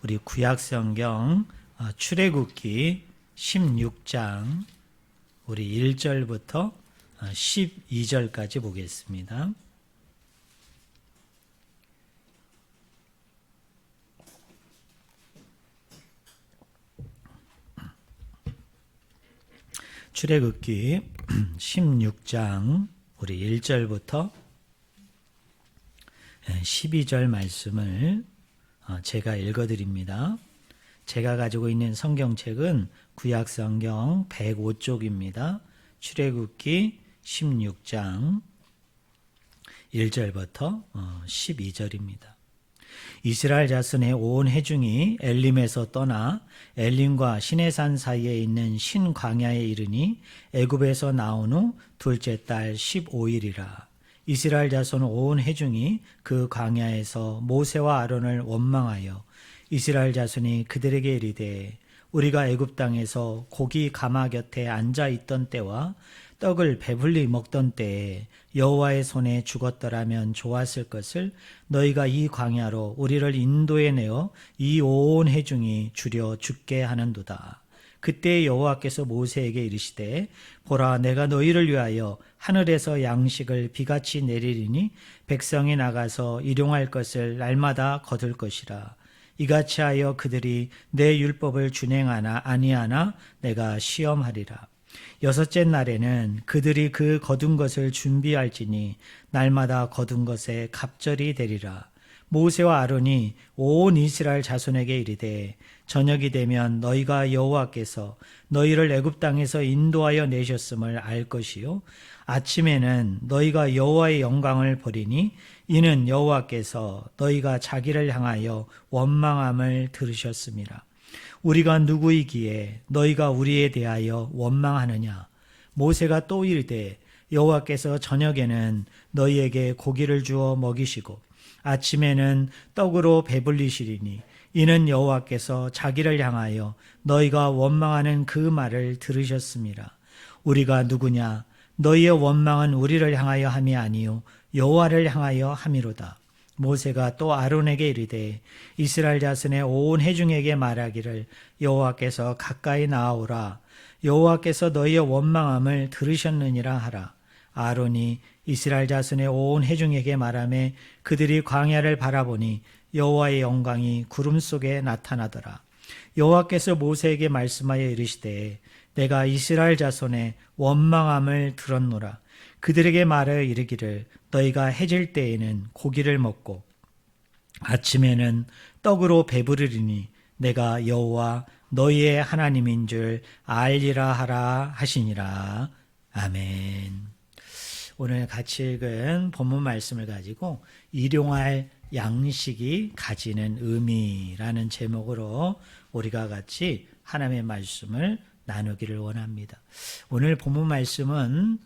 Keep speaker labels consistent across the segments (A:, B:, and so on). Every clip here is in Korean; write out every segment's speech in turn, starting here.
A: 우리 구약성경 출애굽기 16장 우리 1절부터 12절까지 보겠습니다. 출애굽기 16장 우리 1절부터 12절 말씀을 제가 읽어드립니다. 제가 가지고 있는 성경책은 구약성경 105쪽입니다. 출애굽기 16장 1절부터 12절입니다. 이스라엘 자손의 온 회중이 엘림에서 떠나 엘림과 시내산 사이에 있는 신광야에 이르니 애굽에서 나온 후 둘째 달 15일이라. 이스라엘 자손 온 회중이 그 광야에서 모세와 아론을 원망하여 이스라엘 자손이 그들에게 이르되 우리가 애굽 땅에서 고기 가마 곁에 앉아 있던 때와 떡을 배불리 먹던 때에 여호와의 손에 죽었더라면 좋았을 것을 너희가 이 광야로 우리를 인도해 내어 이 온 회중이 주려 죽게 하는도다. 그때 여호와께서 모세에게 이르시되 보라 내가 너희를 위하여 하늘에서 양식을 비같이 내리리니 백성이 나가서 일용할 것을 날마다 거둘 것이라. 이같이 하여 그들이 내 율법을 준행하나 아니하나 내가 시험하리라. 여섯째 날에는 그들이 그 거둔 것을 준비할지니 날마다 거둔 것에 갑절이 되리라. 모세와 아론이 온 이스라엘 자손에게 이르되 저녁이 되면 너희가 여호와께서 너희를 애굽 땅에서 인도하여 내셨음을 알 것이요 아침에는 너희가 여호와의 영광을 보리니 이는 여호와께서 너희가 자기를 향하여 원망함을 들으셨습니다. 우리가 누구이기에 너희가 우리에 대하여 원망하느냐. 모세가 또 이르되 여호와께서 저녁에는 너희에게 고기를 주어 먹이시고 아침에는 떡으로 배불리시리니 이는 여호와께서 자기를 향하여 너희가 원망하는 그 말을 들으셨습니다. 우리가 누구냐? 너희의 원망은 우리를 향하여 함이 아니요 여호와를 향하여 함이로다. 모세가 또 아론에게 이르되 이스라엘 자손의 온 회중에게 말하기를 여호와께서 가까이 나아오라. 여호와께서 너희의 원망함을 들으셨느니라 하라. 아론이 이스라엘 자손의 온 회중에게 말하매 그들이 광야를 바라보니 여호와의 영광이 구름 속에 나타나더라. 여호와께서 모세에게 말씀하여 이르시되 내가 이스라엘 자손의 원망함을 들었노라. 그들에게 말하여 이르기를 너희가 해질 때에는 고기를 먹고 아침에는 떡으로 배부르리니 내가 여호와 너희의 하나님인 줄 알리라 하라 하시니라. 아멘. 오늘 같이 읽은 본문 말씀을 가지고 일용할 양식이 가지는 의미라는 제목으로 우리가 같이 하나님의 말씀을 나누기를 원합니다. 오늘 본문 말씀은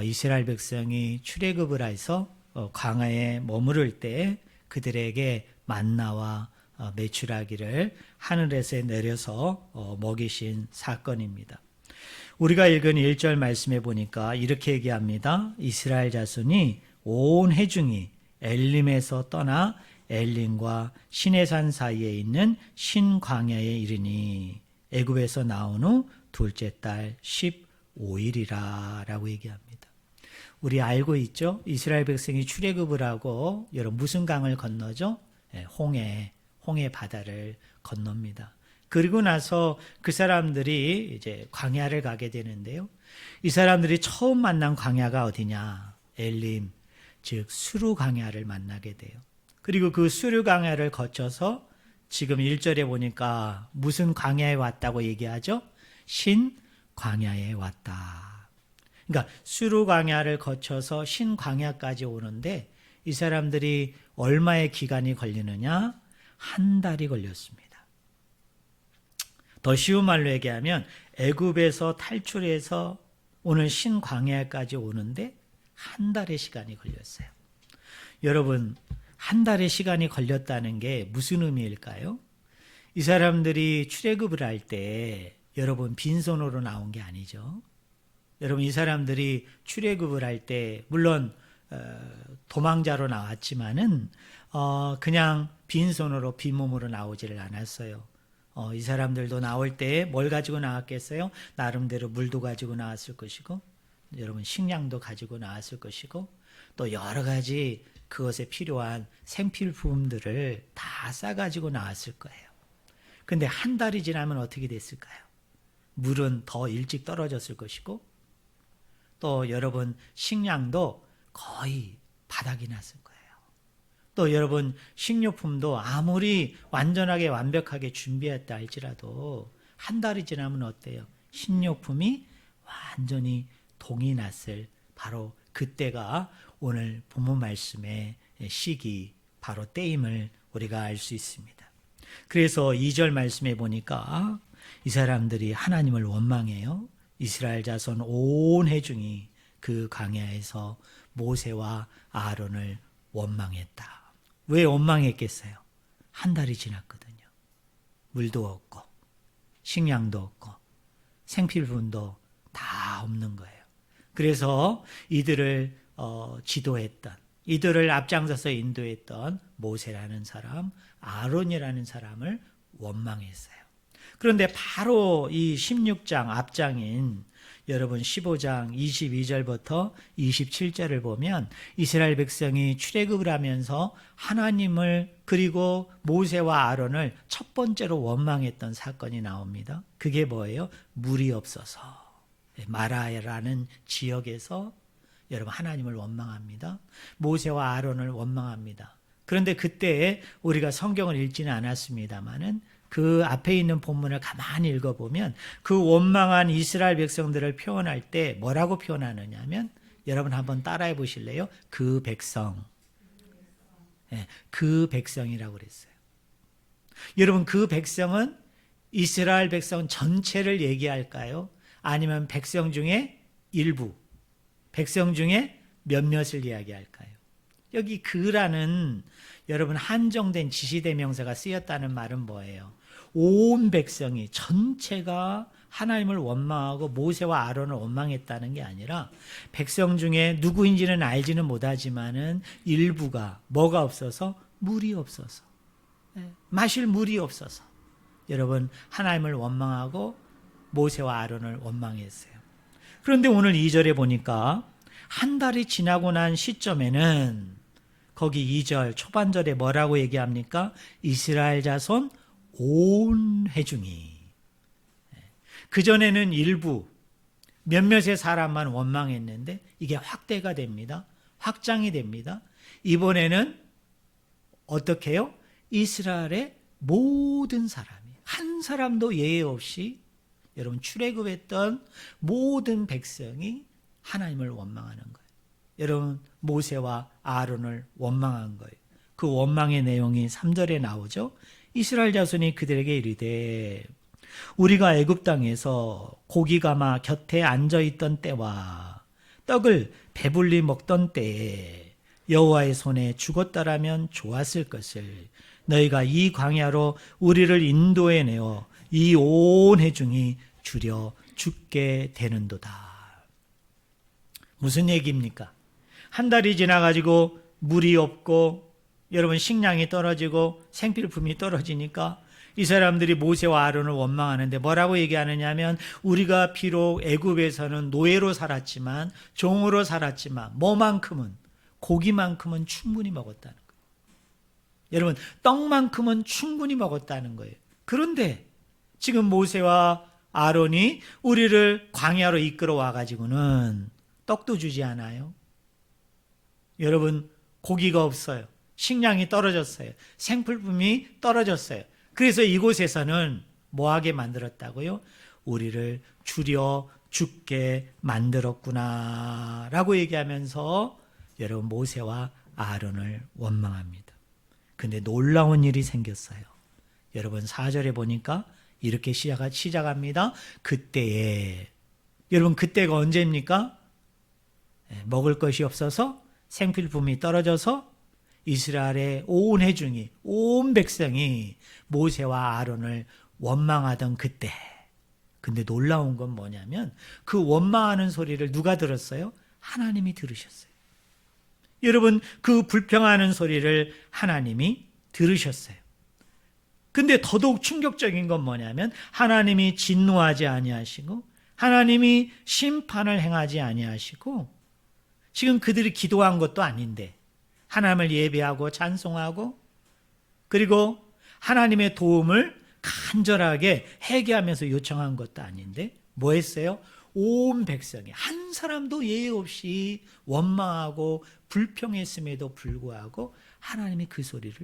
A: 이스라엘 백성이 출애굽을 해서 광야에 머무를 때 그들에게 만나와 메추라기를 하늘에서 내려서 먹이신 사건입니다. 우리가 읽은 1절 말씀에 보니까 이렇게 얘기합니다. 이스라엘 자손이 온 회중이 엘림에서 떠나 엘림과 시내산 사이에 있는 신광야에 이르니 애굽에서 나온 후 둘째 달 15일이라 라고 얘기합니다. 우리 알고 있죠? 이스라엘 백성이 출애굽을 하고 여러분 무슨 강을 건너죠? 홍해 바다를 건넙니다. 그리고 나서 그 사람들이 이제 광야를 가게 되는데요. 이 사람들이 처음 만난 광야가 어디냐? 엘림, 즉 수르 광야를 만나게 돼요. 그리고 그 수르 광야를 거쳐서 지금 1절에 보니까 무슨 광야에 왔다고 얘기하죠? 신 광야에 왔다. 그러니까 수르 광야를 거쳐서 신 광야까지 오는데 이 사람들이 얼마의 기간이 걸리느냐? 한 달이 걸렸습니다. 더 쉬운 말로 얘기하면 애굽에서 탈출해서 오늘 신 광야까지 오는데 한 달의 시간이 걸렸어요. 여러분, 한 달의 시간이 걸렸다는 게 무슨 의미일까요? 이 사람들이 출애굽을 할 때 여러분 빈손으로 나온 게 아니죠. 여러분 이 사람들이 출애굽을 할 때 물론 도망자로 나왔지만은 그냥 빈손으로 빈몸으로 나오지를 않았어요. 이 사람들도 나올 때 뭘 가지고 나왔겠어요? 나름대로 물도 가지고 나왔을 것이고, 여러분 식량도 가지고 나왔을 것이고, 또 여러 가지 그것에 필요한 생필품들을 다 싸가지고 나왔을 거예요. 근데 한 달이 지나면 어떻게 됐을까요? 물은 더 일찍 떨어졌을 것이고, 또 여러분 식량도 거의 바닥이 났을 거예요. 또 여러분 식료품도 아무리 완전하게 완벽하게 준비했다 할지라도 한 달이 지나면 어때요? 식료품이 완전히 동이 났을 바로 그때가 오늘 본문 말씀의 시기, 바로 때임을 우리가 알 수 있습니다. 그래서 2절 말씀에 보니까 이 사람들이 하나님을 원망해요. 이스라엘 자손 온 회중이 그 광야에서 모세와 아론을 원망했다. 왜 원망했겠어요? 한 달이 지났거든요. 물도 없고 식량도 없고 생필품도 다 없는 거예요. 그래서 이들을 지도했던, 이들을 앞장서서 인도했던 모세라는 사람, 아론이라는 사람을 원망했어요. 그런데 바로 이 16장 앞장인 여러분 15장 22절부터 27절을 보면 이스라엘 백성이 출애굽을 하면서 하나님을 그리고 모세와 아론을 첫 번째로 원망했던 사건이 나옵니다. 그게 뭐예요? 물이 없어서 마라라는 지역에서 여러분 하나님을 원망합니다. 모세와 아론을 원망합니다. 그런데 그때 우리가 성경을 읽지는 않았습니다마는 그 앞에 있는 본문을 가만히 읽어보면 그 원망한 이스라엘 백성들을 표현할 때 뭐라고 표현하느냐 하면 여러분 한번 따라해 보실래요? 그 백성. 네, 그 백성이라고 그랬어요. 여러분 그 백성은 이스라엘 백성 전체를 얘기할까요? 아니면 백성 중에 일부, 백성 중에 몇몇을 이야기할까요? 여기 그라는 여러분 한정된 지시대명사가 쓰였다는 말은 뭐예요? 온 백성이 전체가 하나님을 원망하고 모세와 아론을 원망했다는 게 아니라 백성 중에 누구인지는 알지는 못하지만은 일부가 뭐가 없어서? 물이 없어서, 마실 물이 없어서 여러분 하나님을 원망하고 모세와 아론을 원망했어요. 그런데 오늘 2절에 보니까 한 달이 지나고 난 시점에는 거기 2절 초반절에 뭐라고 얘기합니까? 이스라엘 자손 온 회중이. 그전에는 일부 몇몇의 사람만 원망했는데 이게 확대가 됩니다. 확장이 됩니다. 이번에는 어떻게 해요? 이스라엘의 모든 사람이 한 사람도 예외 없이 여러분 출애굽했던 모든 백성이 하나님을 원망하는 거예요. 여러분 모세와 아론을 원망한 거예요. 그 원망의 내용이 3절에 나오죠. 이스라엘 자손이 그들에게 이르되 우리가 애굽 땅에서 고기 가마 곁에 앉아있던 때와 떡을 배불리 먹던 때에 여호와의 손에 죽었더라면 좋았을 것을 너희가 이 광야로 우리를 인도해 내어 이 온 회중이 주려 죽게 되는도다. 무슨 얘기입니까? 한 달이 지나가지고 물이 없고 여러분 식량이 떨어지고 생필품이 떨어지니까 이 사람들이 모세와 아론을 원망하는데 뭐라고 얘기하느냐 하면 우리가 비록 애굽에서는 노예로 살았지만 종으로 살았지만 뭐만큼은 고기만큼은 충분히 먹었다는 거예요. 여러분 떡만큼은 충분히 먹었다는 거예요. 그런데 지금 모세와 아론이 우리를 광야로 이끌어 와가지고는 떡도 주지 않아요. 여러분 고기가 없어요. 식량이 떨어졌어요. 생필품이 떨어졌어요. 그래서 이곳에서는 뭐하게 만들었다고요? 우리를 주려 죽게 만들었구나 라고 얘기하면서 여러분 모세와 아론을 원망합니다. 근데 놀라운 일이 생겼어요. 여러분 4절에 보니까 이렇게 시작합니다. 그때에 여러분 그때가 언제입니까? 먹을 것이 없어서 생필품이 떨어져서 이스라엘의 온 회중이 온 백성이 모세와 아론을 원망하던 그때. 근데 놀라운 건 뭐냐면 그 원망하는 소리를 누가 들었어요? 하나님이 들으셨어요. 여러분 그 불평하는 소리를 하나님이 들으셨어요. 근데 더더욱 충격적인 건 뭐냐면 하나님이 진노하지 아니하시고 하나님이 심판을 행하지 아니하시고 지금 그들이 기도한 것도 아닌데 하나님을 예배하고 찬송하고 그리고 하나님의 도움을 간절하게 회개하면서 요청한 것도 아닌데 뭐 했어요? 온 백성이 한 사람도 예외 없이 원망하고 불평했음에도 불구하고 하나님이 그 소리를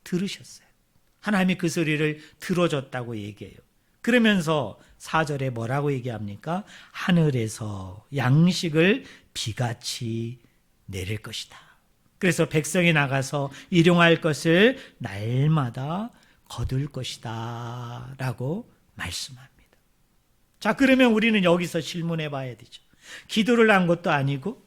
A: 들으셨어요. 하나님이 그 소리를 들어줬다고 얘기해요. 그러면서 4절에 뭐라고 얘기합니까? 하늘에서 양식을 비같이 내릴 것이다. 그래서 백성이 나가서 일용할 것을 날마다 거둘 것이다 라고 말씀합니다. 자, 그러면 우리는 여기서 질문해 봐야 되죠. 기도를 한 것도 아니고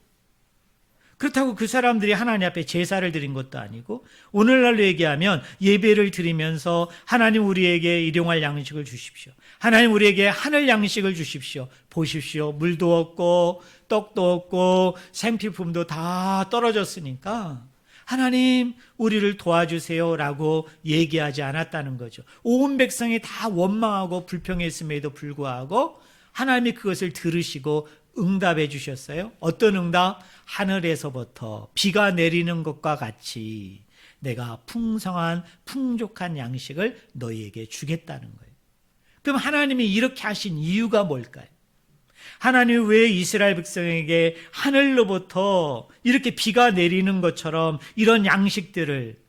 A: 그렇다고 그 사람들이 하나님 앞에 제사를 드린 것도 아니고 오늘날로 얘기하면 예배를 드리면서 하나님 우리에게 일용할 양식을 주십시오. 하나님 우리에게 하늘 양식을 주십시오. 보십시오. 물도 없고 떡도 없고 생필품도 다 떨어졌으니까 하나님 우리를 도와주세요 라고 얘기하지 않았다는 거죠. 온 백성이 다 원망하고 불평했음에도 불구하고 하나님이 그것을 들으시고 응답해 주셨어요. 어떤 응답? 하늘에서부터 비가 내리는 것과 같이 내가 풍성한 풍족한 양식을 너희에게 주겠다는 거예요. 그럼 하나님이 이렇게 하신 이유가 뭘까요? 하나님이 왜 이스라엘 백성에게 하늘로부터 이렇게 비가 내리는 것처럼 이런 양식들을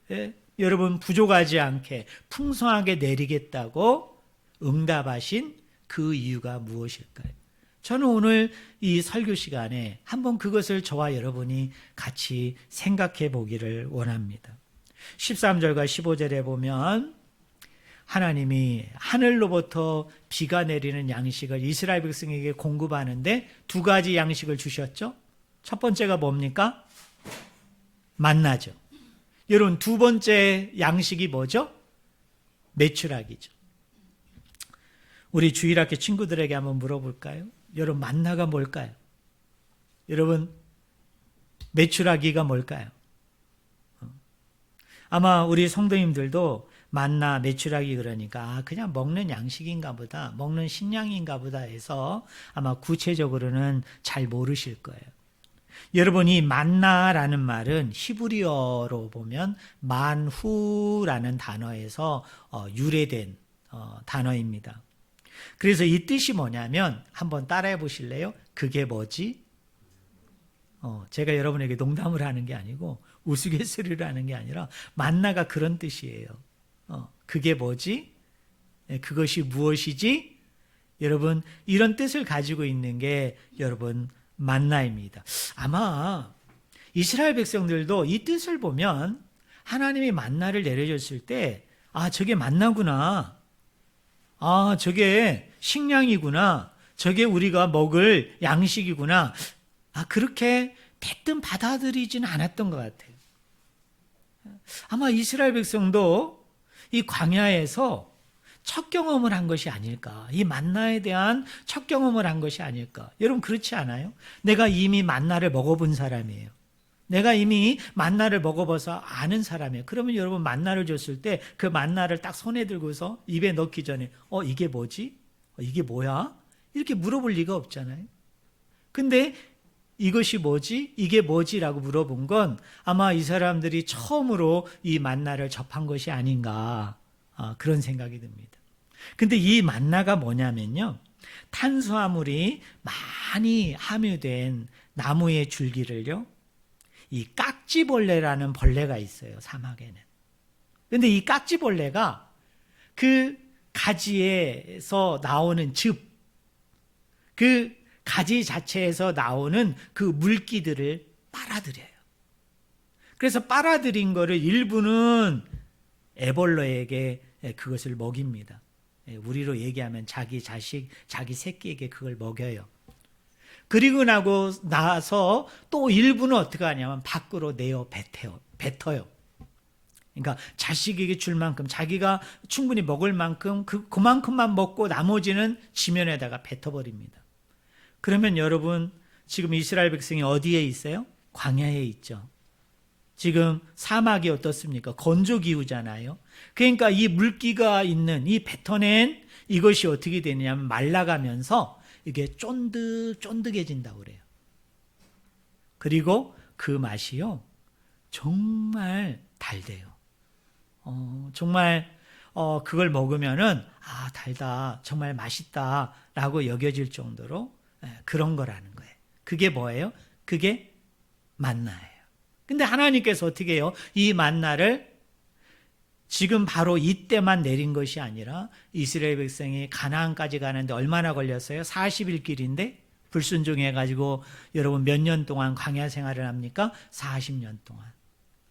A: 여러분 부족하지 않게 풍성하게 내리겠다고 응답하신 그 이유가 무엇일까요? 저는 오늘 이 설교 시간에 한번 그것을 저와 여러분이 같이 생각해 보기를 원합니다. 13절과 15절에 보면 하나님이 하늘로부터 비가 내리는 양식을 이스라엘 백성에게 공급하는데 두 가지 양식을 주셨죠. 첫 번째가 뭡니까? 만나죠. 여러분 두 번째 양식이 뭐죠? 메추라기죠. 우리 주일학교 친구들에게 한번 물어볼까요? 여러분 만나가 뭘까요? 여러분 메추라기가 뭘까요? 아마 우리 성도님들도 만나 메추라기 그러니까 그냥 먹는 양식인가 보다, 먹는 식량인가 보다 해서 아마 구체적으로는 잘 모르실 거예요. 여러분 이 만나라는 말은 히브리어로 보면 만후라는 단어에서 유래된 단어입니다. 그래서 이 뜻이 뭐냐면 한번 따라해 보실래요? 그게 뭐지? 제가 여러분에게 농담을 하는 게 아니고 우스갯소리를 하는 게 아니라 만나가 그런 뜻이에요. 그게 뭐지? 그것이 무엇이지? 여러분 이런 뜻을 가지고 있는 게 여러분 만나입니다. 아마 이스라엘 백성들도 이 뜻을 보면 하나님이 만나를 내려줬을 때 저게 만나구나. 저게 식량이구나. 저게 우리가 먹을 양식이구나. 그렇게 대뜸 받아들이지는 않았던 것 같아요. 아마 이스라엘 백성도 이 광야에서 첫 경험을 한 것이 아닐까. 이 만나에 대한 첫 경험을 한 것이 아닐까. 여러분 그렇지 않아요? 내가 이미 만나를 먹어본 사람이에요. 내가 이미 만나를 먹어봐서 아는 사람이에요. 그러면 여러분 만나를 줬을 때 그 만나를 딱 손에 들고서 입에 넣기 전에 이게 뭐지? 이게 뭐야? 이렇게 물어볼 리가 없잖아요. 근데 이것이 뭐지? 이게 뭐지? 라고 물어본 건 아마 이 사람들이 처음으로 이 만나를 접한 것이 아닌가 그런 생각이 듭니다. 근데 이 만나가 뭐냐면요. 탄수화물이 많이 함유된 나무의 줄기를요. 이 깍지벌레라는 벌레가 있어요. 사막에는. 근데 이 깍지벌레가 그 가지에서 나오는 그 가지 자체에서 나오는 그 물기들을 빨아들여요. 그래서 빨아들인 거를 일부는 애벌레에게 그것을 먹입니다. 우리로 얘기하면 자기 자식, 자기 새끼에게 그걸 먹여요. 그리고 나서 또 일부는 어떻게 하냐면 밖으로 내어 뱉어요. 그러니까 자식에게 줄 만큼 자기가 충분히 먹을 만큼 그만큼만 먹고 나머지는 지면에다가 뱉어버립니다. 그러면 여러분 지금 이스라엘 백성이 어디에 있어요? 광야에 있죠. 지금 사막이 어떻습니까? 건조기후잖아요. 그러니까 이 물기가 있는 이 뱉어낸 이것이 어떻게 되느냐면 말라가면서 이게 쫀득쫀득해진다고 그래요. 그리고 그 맛이요, 정말 달대요. 정말 그걸 먹으면은 달다, 정말 맛있다라고 여겨질 정도로 그런 거라는 거예요. 그게 뭐예요? 그게 만나예요. 근데 하나님께서 어떻게 해요? 이 만나를 지금 바로 이때만 내린 것이 아니라 이스라엘 백성이 가나안까지 가는데 얼마나 걸렸어요? 40일 길인데 불순종해가지고 여러분 몇 년 동안 광야 생활을 합니까? 40년 동안.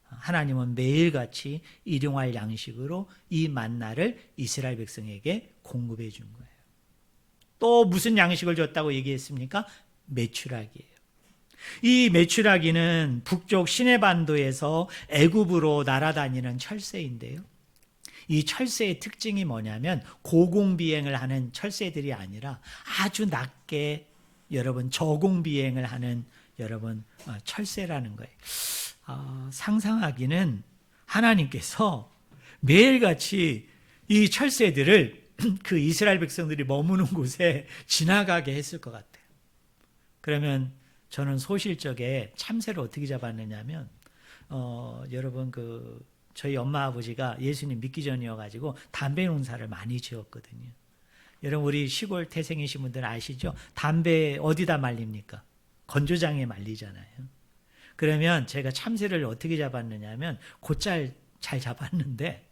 A: 하나님은 매일같이 일용할 양식으로 이 만나를 이스라엘 백성에게 공급해 준 거예요. 또 무슨 양식을 줬다고 얘기했습니까? 메추라기예요. 이 메추라기는 북쪽 시내반도에서 애굽으로 날아다니는 철새인데요. 이 철새의 특징이 뭐냐면 고공비행을 하는 철새들이 아니라 아주 낮게 여러분 저공비행을 하는 여러분 철새라는 거예요. 상상하기는 하나님께서 매일같이 이 철새들을 그 이스라엘 백성들이 머무는 곳에 지나가게 했을 것 같아요. 그러면 저는 소실적에 참새를 어떻게 잡았느냐면 여러분 저희 엄마 아버지가 예수님 믿기 전이어가지고 담배 농사를 많이 지었거든요. 여러분 우리 시골 태생이신 분들 아시죠? 담배 어디다 말립니까? 건조장에 말리잖아요. 그러면 제가 참새를 어떻게 잡았느냐면 곧잘 잡았는데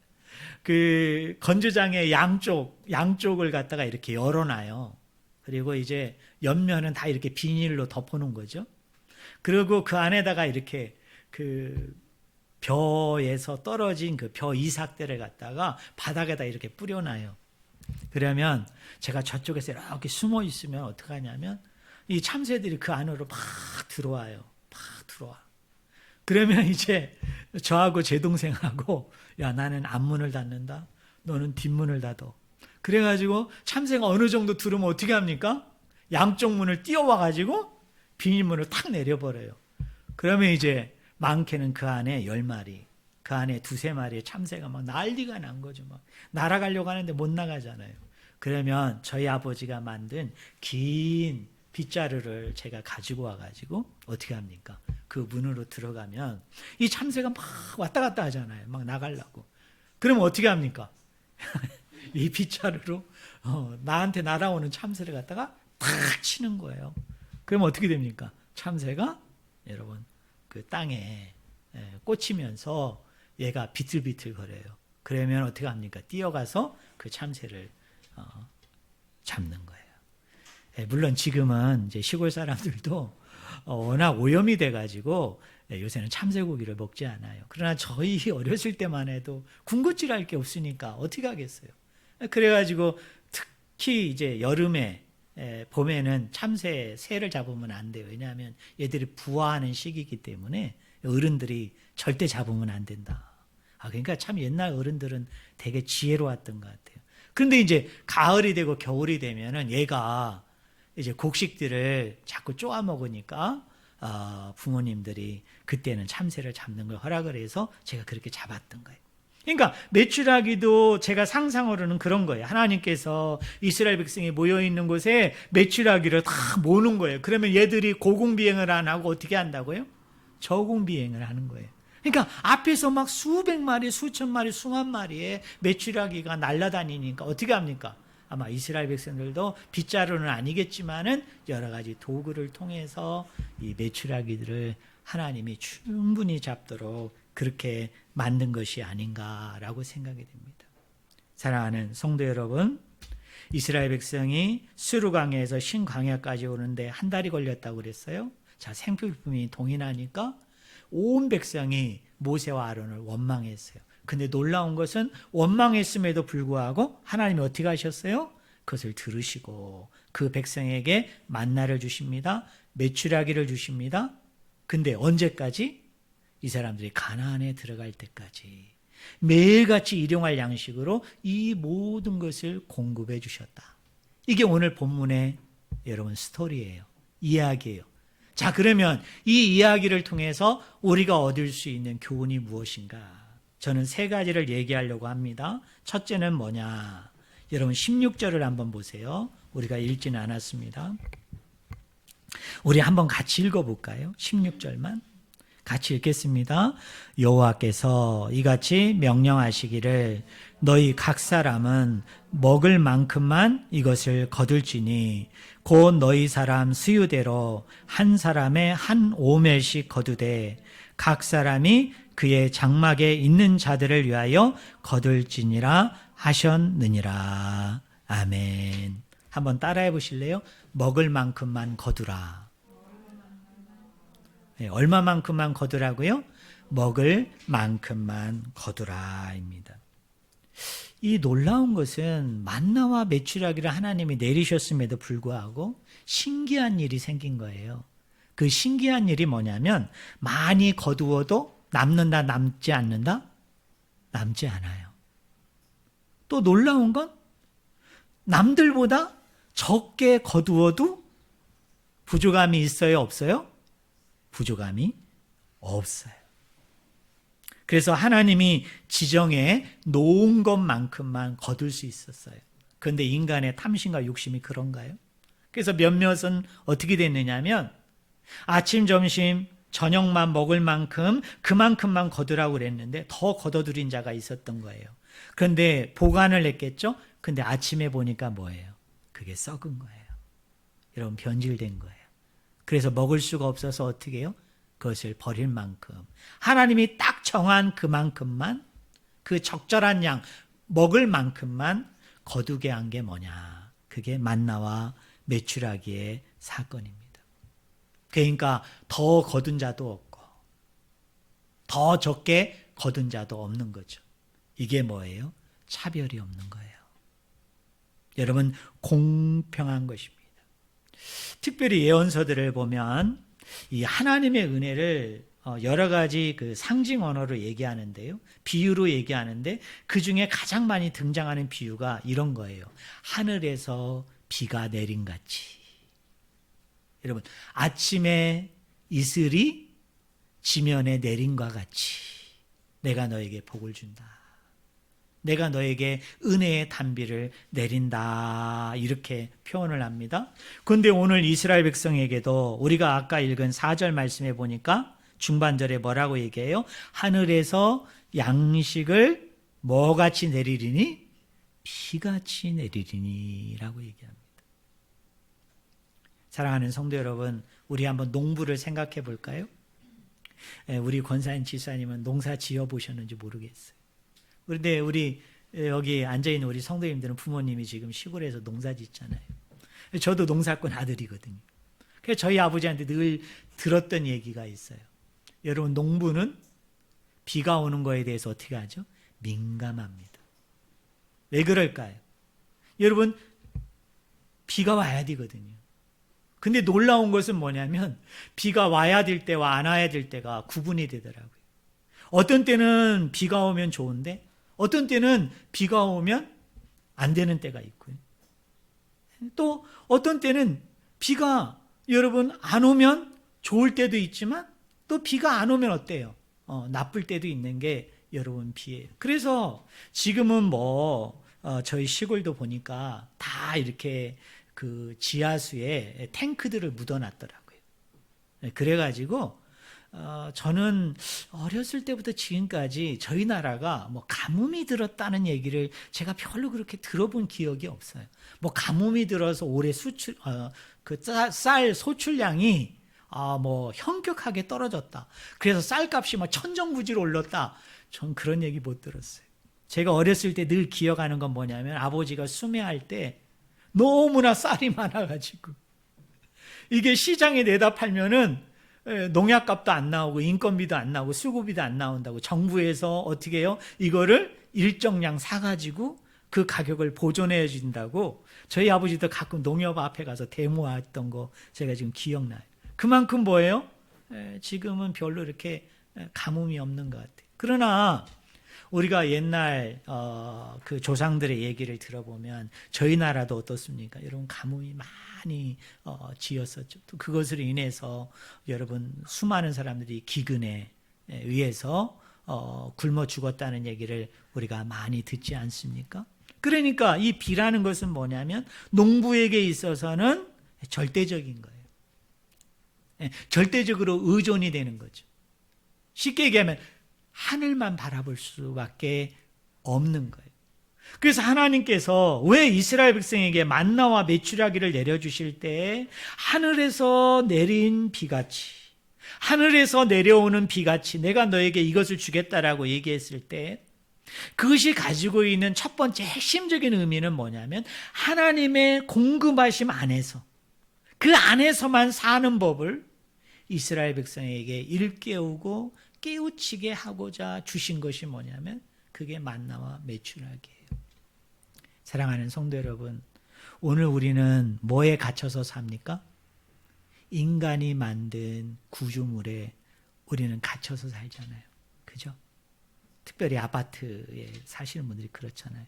A: 그 건조장의 양쪽을 갖다가 이렇게 열어놔요. 그리고 이제 옆면은 다 이렇게 비닐로 덮어놓은 거죠. 그리고 그 안에다가 이렇게 그 벼에서 떨어진 그 벼 이삭들을 갖다가 바닥에다 이렇게 뿌려놔요. 그러면 제가 저쪽에서 이렇게 숨어 있으면 어떡하냐면 이 참새들이 그 안으로 막 들어와요. 막 들어와. 그러면 이제 저하고 제 동생하고 야 나는 앞문을 닫는다. 너는 뒷문을 닫어. 그래가지고 참새가 어느 정도 들으면 어떻게 합니까? 양쪽 문을 띄워와가지고 비닐문을 탁 내려버려요. 그러면 이제 많게는 그 안에 10마리, 그 안에 2-3마리의 참새가 막 난리가 난 거죠. 막 날아가려고 하는데 못 나가잖아요. 그러면 저희 아버지가 만든 긴 빗자루를 제가 가지고 와가지고 어떻게 합니까? 그 문으로 들어가면 이 참새가 막 왔다 갔다 하잖아요. 막 나가려고. 그러면 어떻게 합니까? 이 빗자루로 나한테 날아오는 참새를 갖다가 탁 치는 거예요. 그러면 어떻게 됩니까? 참새가 여러분 그 땅에 꽂히면서 얘가 비틀비틀 거려요. 그러면 어떻게 합니까? 뛰어가서 그 참새를 잡는 거예요. 물론 지금은 이제 시골 사람들도 워낙 오염이 돼가지고 요새는 참새고기를 먹지 않아요. 그러나 저희 어렸을 때만 해도 군것질할 게 없으니까 어떻게 하겠어요? 그래가지고 특히 이제 여름에 봄에는 새를 잡으면 안 돼요. 왜냐하면 얘들이 부화하는 시기이기 때문에 어른들이 절대 잡으면 안 된다. 그러니까 참 옛날 어른들은 되게 지혜로웠던 것 같아요. 그런데 이제 가을이 되고 겨울이 되면은 얘가 이제 곡식들을 자꾸 쪼아 먹으니까 부모님들이 그때는 참새를 잡는 걸 허락을 해서 제가 그렇게 잡았던 거예요. 그러니까 메추라기도 제가 상상으로는 그런 거예요. 하나님께서 이스라엘 백성이 모여있는 곳에 메추라기를 다 모으는 거예요. 그러면 얘들이 고공비행을 안 하고 어떻게 한다고요? 저공비행을 하는 거예요. 그러니까 앞에서 막 수백 마리, 수천 마리, 수만 마리의 메추라기가 날아다니니까 어떻게 합니까? 아마 이스라엘 백성들도 빗자루는 아니겠지만은 여러 가지 도구를 통해서 이 메추라기들을 하나님이 충분히 잡도록 그렇게 만든 것이 아닌가라고 생각이 됩니다. 사랑하는 성도 여러분, 이스라엘 백성이 스루강에서 신광야까지 오는데 한 달이 걸렸다고 그랬어요. 자, 생필품이 동일하니까 온 백성이 모세와 아론을 원망했어요. 근데 놀라운 것은 원망했음에도 불구하고 하나님이 어떻게 하셨어요? 그것을 들으시고 그 백성에게 만나를 주십니다. 메추라기를 주십니다. 근데 언제까지? 이 사람들이 가나안에 들어갈 때까지 매일같이 일용할 양식으로 이 모든 것을 공급해 주셨다. 이게 오늘 본문의 여러분 스토리예요. 이야기예요. 자, 그러면 이 이야기를 통해서 우리가 얻을 수 있는 교훈이 무엇인가? 저는 세 가지를 얘기하려고 합니다. 첫째는 뭐냐? 여러분 16절을 한번 보세요. 우리가 읽지는 않았습니다. 우리 한번 같이 읽어볼까요? 16절만 같이 읽겠습니다. 여호와께서 이같이 명령하시기를 너희 각 사람은 먹을 만큼만 이것을 거둘지니 곧 너희 사람 수유대로 한 사람에 한 오멜씩 거두되 각 사람이 그의 장막에 있는 자들을 위하여 거둘지니라 하셨느니라. 아멘. 한번 따라해 보실래요? 먹을 만큼만 거두라. 네, 얼마만큼만 거두라고요? 먹을 만큼만 거두라입니다. 이 놀라운 것은 만나와 메추라기를 하나님이 내리셨음에도 불구하고 신기한 일이 생긴 거예요. 그 신기한 일이 뭐냐면 많이 거두어도 남는다, 남지 않는다? 남지 않아요. 또 놀라운 건 남들보다 적게 거두어도 부족함이 있어요, 없어요? 부족함이 없어요. 그래서 하나님이 지정해 놓은 것만큼만 거둘 수 있었어요. 그런데 인간의 탐심과 욕심이 그런가요? 그래서 몇몇은 어떻게 됐느냐면 아침, 점심, 저녁만 먹을 만큼 그만큼만 거두라고 그랬는데 더 거둬들인 자가 있었던 거예요. 그런데 보관을 했겠죠? 근데 아침에 보니까 뭐예요? 그게 썩은 거예요. 여러분, 변질된 거예요. 그래서 먹을 수가 없어서 어떻게 해요? 그것을 버릴 만큼 하나님이 딱 정한 그만큼만, 그 적절한 양 먹을 만큼만 거두게 한 게 뭐냐? 그게 만나와 메추라기의 사건입니다. 그러니까 더 거둔 자도 없고 더 적게 거둔 자도 없는 거죠. 이게 뭐예요? 차별이 없는 거예요. 여러분, 공평한 것입니다. 특별히 예언서들을 보면 이 하나님의 은혜를 여러 가지 그 상징 언어로 얘기하는데요. 비유로 얘기하는데 그 중에 가장 많이 등장하는 비유가 이런 거예요. 하늘에서 비가 내린 같이. 여러분, 아침에 이슬이 지면에 내린과 같이 내가 너에게 복을 준다. 내가 너에게 은혜의 단비를 내린다. 이렇게 표현을 합니다. 그런데 오늘 이스라엘 백성에게도 우리가 아까 읽은 4절 말씀해 보니까 중반절에 뭐라고 얘기해요? 하늘에서 양식을 뭐같이 내리리니? 비같이 내리리니 라고 얘기합니다. 사랑하는 성도 여러분, 우리 한번 농부를 생각해 볼까요? 우리 권사님, 지사님은 농사 지어 보셨는지 모르겠어요. 그런데 우리 여기 앉아있는 우리 성도님들은 부모님이 지금 시골에서 농사 짓잖아요. 저도 농사꾼 아들이거든요. 그래서 저희 아버지한테 늘 들었던 얘기가 있어요. 여러분, 농부는 비가 오는 거에 대해서 어떻게 하죠? 민감합니다. 왜 그럴까요? 여러분, 비가 와야 되거든요. 근데 놀라운 것은 뭐냐면 비가 와야 될 때와 안 와야 될 때가 구분이 되더라고요. 어떤 때는 비가 오면 좋은데 어떤 때는 비가 오면 안 되는 때가 있고요. 또 어떤 때는 비가 여러분 안 오면 좋을 때도 있지만 또 비가 안 오면 어때요? 나쁠 때도 있는 게 여러분 비예요. 그래서 지금은 저희 시골도 보니까 다 이렇게 그 지하수에 탱크들을 묻어놨더라고요. 그래가지고 저는 어렸을 때부터 지금까지 저희 나라가 가뭄이 들었다는 얘기를 제가 별로 그렇게 들어본 기억이 없어요. 가뭄이 들어서 올해 쌀 소출량이 현격하게 떨어졌다. 그래서 쌀값이 천정부지로 올랐다. 전 그런 얘기 못 들었어요. 제가 어렸을 때 늘 기억하는 건 뭐냐면 아버지가 수매할 때 너무나 쌀이 많아가지고 이게 시장에 내다 팔면은 농약값도 안 나오고 인건비도 안 나오고 수고비도 안 나온다고 정부에서 어떻게 해요? 이거를 일정량 사가지고 그 가격을 보존해 준다고 저희 아버지도 가끔 농협 앞에 가서 데모했던 거 제가 지금 기억나요. 그만큼 뭐예요? 지금은 별로 이렇게 가뭄이 없는 것 같아요. 그러나 우리가 옛날 그 조상들의 얘기를 들어보면 저희 나라도 어떻습니까? 여러분 가뭄이 많이 지었었죠. 또 그것으로 인해서 여러분 수많은 사람들이 기근에 의해서 굶어 죽었다는 얘기를 우리가 많이 듣지 않습니까? 그러니까 이 비라는 것은 뭐냐면 농부에게 있어서는 절대적인 거예요. 절대적으로 의존이 되는 거죠. 쉽게 얘기하면 하늘만 바라볼 수밖에 없는 거예요. 그래서 하나님께서 왜 이스라엘 백성에게 만나와 메추라기를 내려주실 때 하늘에서 내린 비같이, 하늘에서 내려오는 비같이 내가 너에게 이것을 주겠다라고 얘기했을 때 그것이 가지고 있는 첫 번째 핵심적인 의미는 뭐냐면 하나님의 공급하심 안에서, 그 안에서만 사는 법을 이스라엘 백성에게 일깨우고 깨우치게 하고자 주신 것이 뭐냐면 그게 만나와 메추라기예요. 사랑하는 성도 여러분, 오늘 우리는 뭐에 갇혀서 삽니까? 인간이 만든 구조물에 우리는 갇혀서 살잖아요. 그죠? 특별히 아파트에 사시는 분들이 그렇잖아요.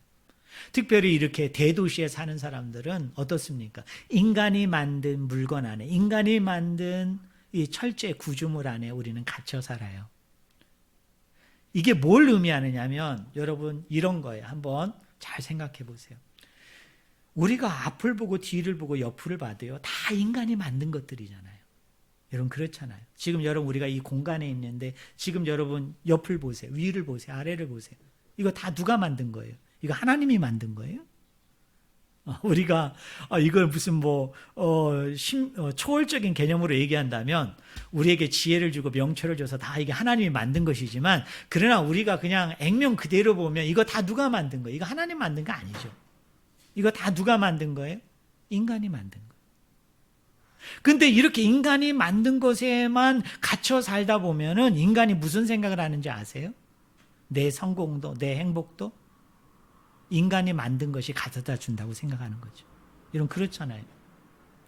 A: 특별히 이렇게 대도시에 사는 사람들은 어떻습니까? 인간이 만든 물건 안에, 인간이 만든 이 철제 구조물 안에 우리는 갇혀 살아요. 이게 뭘 의미하느냐면 여러분 이런 거예요. 한번 잘 생각해 보세요. 우리가 앞을 보고 뒤를 보고 옆을 봐도요, 다 인간이 만든 것들이잖아요. 여러분 그렇잖아요. 지금 여러분 우리가 이 공간에 있는데 지금 여러분 옆을 보세요. 위를 보세요. 아래를 보세요. 이거 다 누가 만든 거예요? 이거 하나님이 만든 거예요? 우리가 이걸 무슨 초월적인 개념으로 얘기한다면 우리에게 지혜를 주고 명철을 줘서 다 이게 하나님이 만든 것이지만, 그러나 우리가 그냥 액면 그대로 보면 이거 다 누가 만든 거예요? 이거 하나님 만든 거 아니죠. 이거 다 누가 만든 거예요? 인간이 만든 거예요. 근데 이렇게 인간이 만든 것에만 갇혀 살다 보면은 인간이 무슨 생각을 하는지 아세요? 내 성공도 내 행복도 인간이 만든 것이 가져다 준다고 생각하는 거죠. 여러분 그렇잖아요.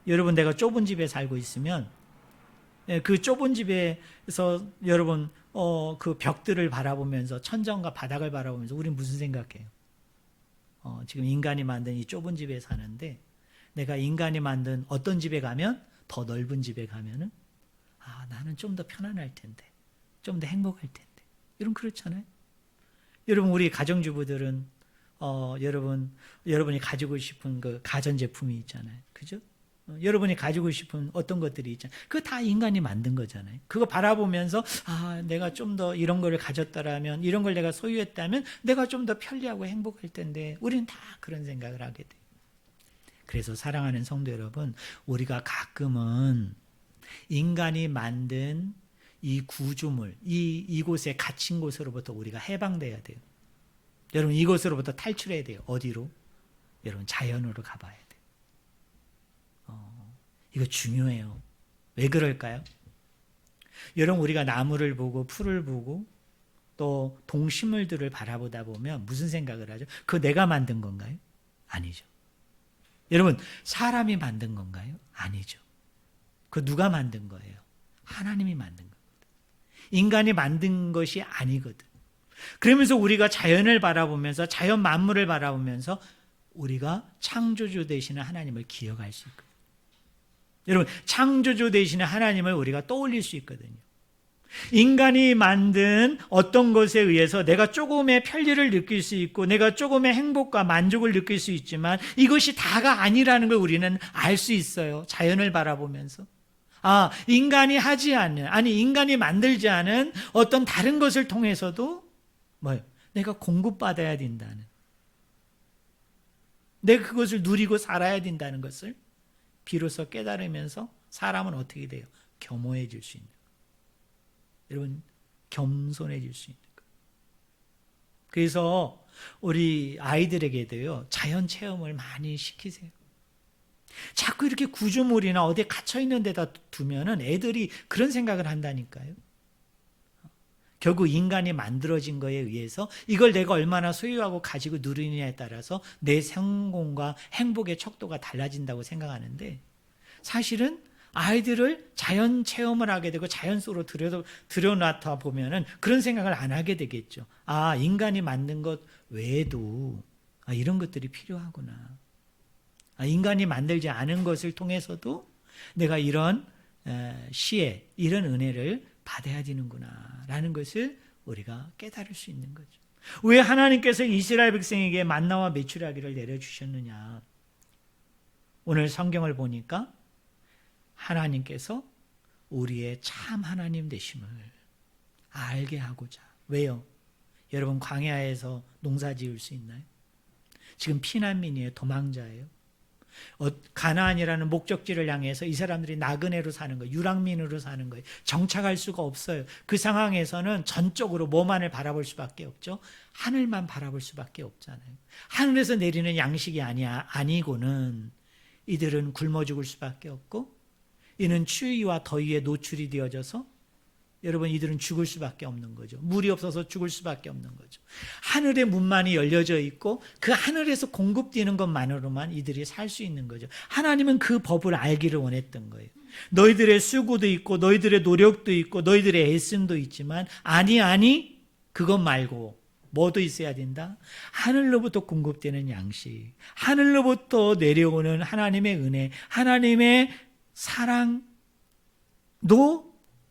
A: 여러분 내가 좁은 집에 살고 있으면 그 좁은 집에서 여러분 그 벽들을 바라보면서, 천정과 바닥을 바라보면서 우리는 무슨 생각해요? 지금 인간이 만든 이 좁은 집에 사는데 내가 인간이 만든 어떤 집에 가면, 더 넓은 집에 가면은 나는 좀 더 편안할 텐데, 좀 더 행복할 텐데. 여러분 그렇잖아요. 여러분 우리 가정주부들은 여러분이 가지고 싶은 그 가전제품이 있잖아요. 그죠? 여러분이 가지고 싶은 어떤 것들이 있잖아요. 그거 다 인간이 만든 거잖아요. 그거 바라보면서 내가 좀 더 이런 거를 가졌더라면, 이런 걸 내가 소유했다면 내가 좀 더 편리하고 행복할 텐데, 우리는 다 그런 생각을 하게 돼요. 그래서 사랑하는 성도 여러분, 우리가 가끔은 인간이 만든 이 구조물, 이곳에 갇힌 곳으로부터 우리가 해방돼야 돼요. 여러분 이곳으로부터 탈출해야 돼요. 어디로? 여러분 자연으로 가봐야 돼요. 이거 중요해요. 왜 그럴까요? 여러분 우리가 나무를 보고 풀을 보고 또 동식물들을 바라보다 보면 무슨 생각을 하죠? 그거 내가 만든 건가요? 아니죠. 여러분 사람이 만든 건가요? 아니죠. 그거 누가 만든 거예요? 하나님이 만든 겁니다. 인간이 만든 것이 아니거든. 그러면서 우리가 자연을 바라보면서, 자연 만물을 바라보면서 우리가 창조주 되시는 하나님을 기억할 수 있거든요. 여러분 창조주 되시는 하나님을 우리가 떠올릴 수 있거든요. 인간이 만든 어떤 것에 의해서 내가 조금의 편리를 느낄 수 있고 내가 조금의 행복과 만족을 느낄 수 있지만 이것이 다가 아니라는 걸 우리는 알 수 있어요. 자연을 바라보면서 인간이 하지 않는, 인간이 만들지 않은 어떤 다른 것을 통해서도 내가 공급받아야 된다는, 내가 그것을 누리고 살아야 된다는 것을 비로소 깨달으면서 사람은 어떻게 돼요? 겸허해질 수 있는 거예요. 여러분 겸손해질 수 있는 거예요. 그래서 우리 아이들에게도요, 자연 체험을 많이 시키세요. 자꾸 이렇게 구조물이나 어디에 갇혀있는 데다 두면은 애들이 그런 생각을 한다니까요. 결국 인간이 만들어진 거에 의해서 이걸 내가 얼마나 소유하고 가지고 누리느냐에 따라서 내 성공과 행복의 척도가 달라진다고 생각하는데, 사실은 아이들을 자연 체험을 하게 되고 자연 속으로 들여놔다 보면은 그런 생각을 안 하게 되겠죠. 아, 인간이 만든 것 외에도 이런 것들이 필요하구나. 인간이 만들지 않은 것을 통해서도 내가 이런 시에 이런 은혜를 받아야 되는구나 라는 것을 우리가 깨달을 수 있는 거죠. 왜 하나님께서 이스라엘 백성에게 만나와 메추라기를 내려주셨느냐. 오늘 성경을 보니까 하나님께서 우리의 참 하나님 되심을 알게 하고자. 왜요? 여러분, 광야에서 농사 지을 수 있나요? 지금 피난민이에요. 도망자예요. 가나안이라는 목적지를 향해서 이 사람들이 나그네로 사는 거예요. 유랑민으로 사는 거예요. 정착할 수가 없어요. 그 상황에서는 전적으로 뭐만을 바라볼 수밖에 없죠. 하늘만 바라볼 수밖에 없잖아요. 하늘에서 내리는 양식이 아니고는 이들은 굶어 죽을 수밖에 없고, 이는 추위와 더위에 노출이 되어져서 여러분, 이들은 죽을 수밖에 없는 거죠. 물이 없어서 죽을 수밖에 없는 거죠. 하늘의 문만이 열려져 있고 그 하늘에서 공급되는 것만으로만 이들이 살 수 있는 거죠. 하나님은 그 법을 알기를 원했던 거예요. 너희들의 수고도 있고 너희들의 노력도 있고 너희들의 애씀도 있지만 아니 그것 말고 뭐도 있어야 된다? 하늘로부터 공급되는 양식, 하늘로부터 내려오는 하나님의 은혜, 하나님의 사랑도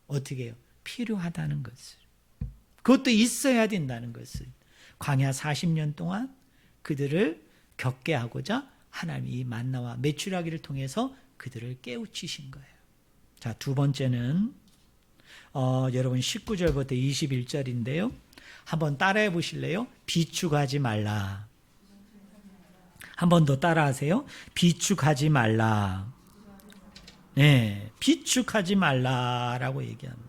A: 어떻게 해요? 필요하다는 것을, 그것도 있어야 된다는 것을 광야 40년 동안 그들을 겪게 하고자 하나님이 이 만나와 메추라기를 통해서 그들을 깨우치신 거예요. 자, 두 번째는 여러분 19절부터 21절인데요. 한번 따라해 보실래요? 비축하지 말라. 한 번 더 따라하세요. 비축하지 말라. 네, 비축하지 말라라고 얘기합니다.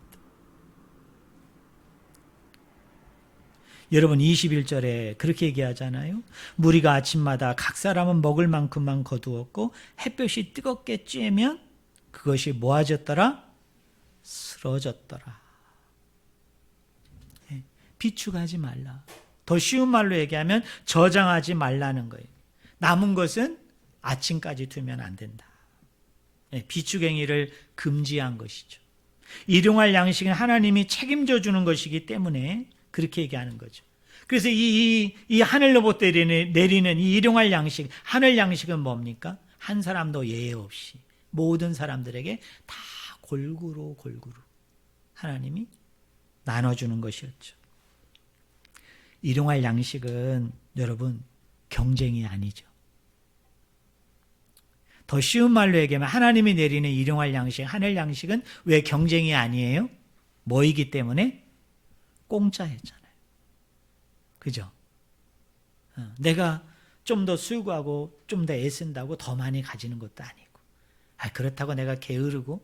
A: 여러분 21절에 그렇게 얘기하잖아요. 무리가 아침마다 각 사람은 먹을 만큼만 거두었고 햇볕이 뜨겁게 쬐면 그것이 모아졌더라? 쓰러졌더라. 네, 비축하지 말라. 더 쉬운 말로 얘기하면 저장하지 말라는 거예요. 남은 것은 아침까지 두면 안 된다. 네, 비축행위를 금지한 것이죠. 일용할 양식은 하나님이 책임져 주는 것이기 때문에 그렇게 얘기하는 거죠. 그래서 이 하늘로부터 내리는 이 일용할 양식, 하늘 양식은 뭡니까? 한 사람도 예외 없이 모든 사람들에게 다 골고루 하나님이 나눠주는 것이었죠. 일용할 양식은 여러분 경쟁이 아니죠. 더 쉬운 말로 얘기하면 하나님이 내리는 일용할 양식, 하늘 양식은 왜 경쟁이 아니에요? 뭐이기 때문에? 공짜였잖아요. 그죠? 내가 좀 더 수고하고 좀 더 애쓴다고 더 많이 가지는 것도 아니고, 그렇다고 내가 게으르고